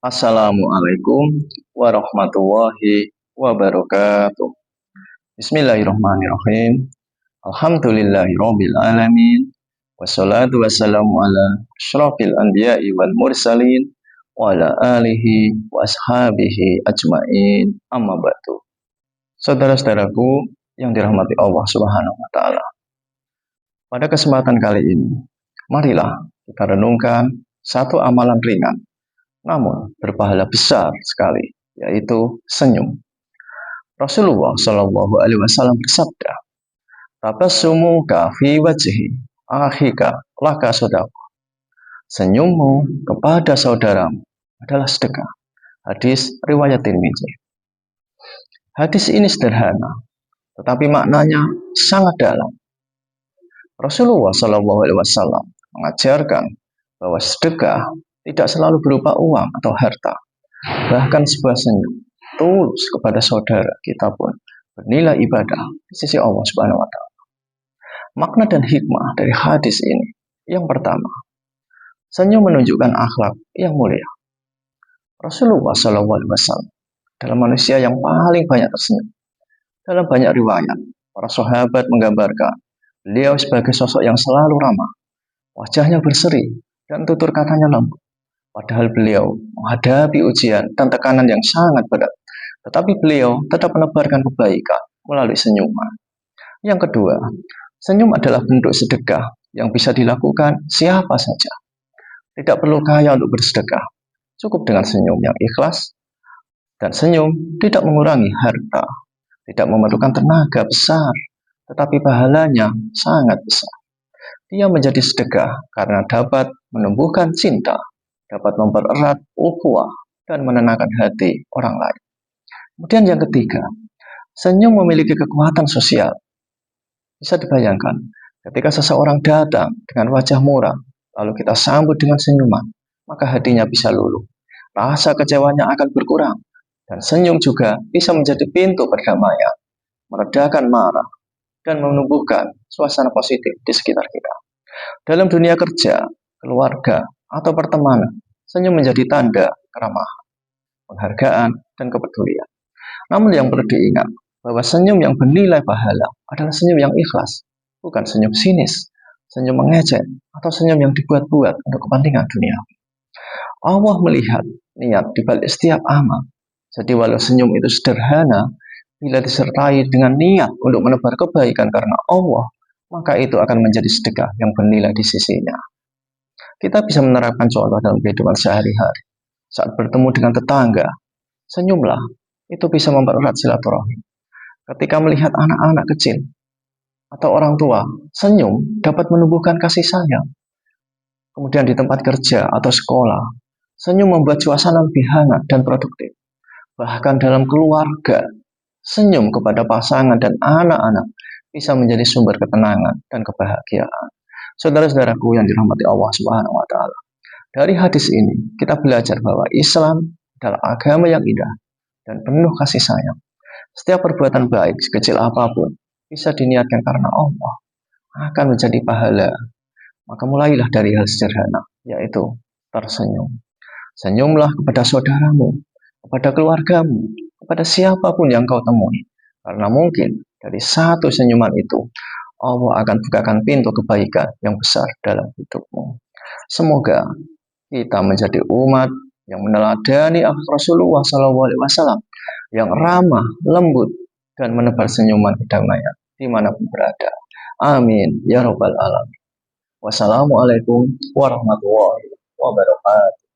Assalamualaikum warahmatullahi wabarakatuh. Bismillahirrahmanirrahim. Alhamdulillahirabbil alamin. Wassalatu wassalamu ala asyrafil anbiya'i wal mursalin wa ala alihi wa ashabihi ajmain. Amma ba'du. Saudara-saudaraku yang dirahmati Allah Subhanahu wa taala. Pada kesempatan kali ini, marilah kita renungkan satu amalan ringan namun berpahala besar sekali, yaitu senyum. Rasulullah Shallallahu Alaihi Wasallam bersabda, "Tabassumuka fi wajhi akhika laka sedekah." Senyummu kepada saudaramu adalah sedekah. Hadis riwayat Tirmidzi. Hadis ini sederhana, tetapi maknanya sangat dalam. Rasulullah Shallallahu Alaihi Wasallam mengajarkan bahwa sedekah tidak selalu berupa uang atau harta. Bahkan sebuah senyum tulus kepada saudara kita pun bernilai ibadah di sisi Allah Subhanahu wa taala. Makna dan hikmah dari hadis ini, yang pertama, senyum menunjukkan akhlak yang mulia. Rasulullah SAW adalah manusia yang paling banyak tersenyum. Dalam banyak riwayat, para sahabat menggambarkan beliau sebagai sosok yang selalu ramah, wajahnya berseri dan tutur katanya lembut. Padahal beliau menghadapi ujian dan tekanan yang sangat berat. Tetapi beliau tetap menebarkan kebaikan melalui senyuman. Yang kedua, senyum adalah bentuk sedekah yang bisa dilakukan siapa saja. Tidak perlu kaya untuk bersedekah. Cukup dengan senyum yang ikhlas. Dan senyum tidak mengurangi harta. Tidak memerlukan tenaga besar. Tetapi pahalanya sangat besar. Dia menjadi sedekah karena dapat menumbuhkan cinta, dapat mempererat ukhuwah dan menenangkan hati orang lain. Kemudian yang ketiga, senyum memiliki kekuatan sosial. Bisa dibayangkan, ketika seseorang datang dengan wajah murah, lalu kita sambut dengan senyuman, maka hatinya bisa luluh. Rasa kecewanya akan berkurang, dan senyum juga bisa menjadi pintu perdamaian, meredakan marah, dan menumbuhkan suasana positif di sekitar kita. Dalam dunia kerja, keluarga, atau pertemanan, senyum menjadi tanda keramahan, penghargaan, dan kepedulian. Namun yang perlu diingat, bahwa senyum yang bernilai pahala adalah senyum yang ikhlas, bukan senyum sinis, senyum mengejek, atau senyum yang dibuat-buat untuk kepentingan dunia. Allah melihat niat di balik setiap amal. Jadi walau senyum itu sederhana, bila disertai dengan niat untuk menebar kebaikan karena Allah, maka itu akan menjadi sedekah yang bernilai di sisinya. Kita bisa menerapkan contoh dalam kehidupan sehari-hari. Saat bertemu dengan tetangga, senyumlah. Itu bisa mempererat silaturahim. Ketika melihat anak-anak kecil atau orang tua, senyum dapat menumbuhkan kasih sayang. Kemudian di tempat kerja atau sekolah, senyum membuat suasana lebih hangat dan produktif. Bahkan dalam keluarga, senyum kepada pasangan dan anak-anak bisa menjadi sumber ketenangan dan kebahagiaan. Saudara-saudaraku yang dirahmati Allah Subhanahu wa taala. Dari hadis ini kita belajar bahwa Islam adalah agama yang indah dan penuh kasih sayang. Setiap perbuatan baik sekecil apapun bisa diniatkan karena Allah akan menjadi pahala. Maka mulailah dari hal sederhana, yaitu tersenyum. Senyumlah kepada saudaramu, kepada keluargamu, kepada siapapun yang kau temui. Karena mungkin dari satu senyuman itu Allah akan bukakan pintu kebaikan yang besar dalam hidupmu. Semoga kita menjadi umat yang meneladani Rasulullah SAW yang ramah, lembut, dan menebar senyuman kedamaian dimanapun berada. Amin ya robbal alamin. Wassalamualaikum warahmatullahi wabarakatuh.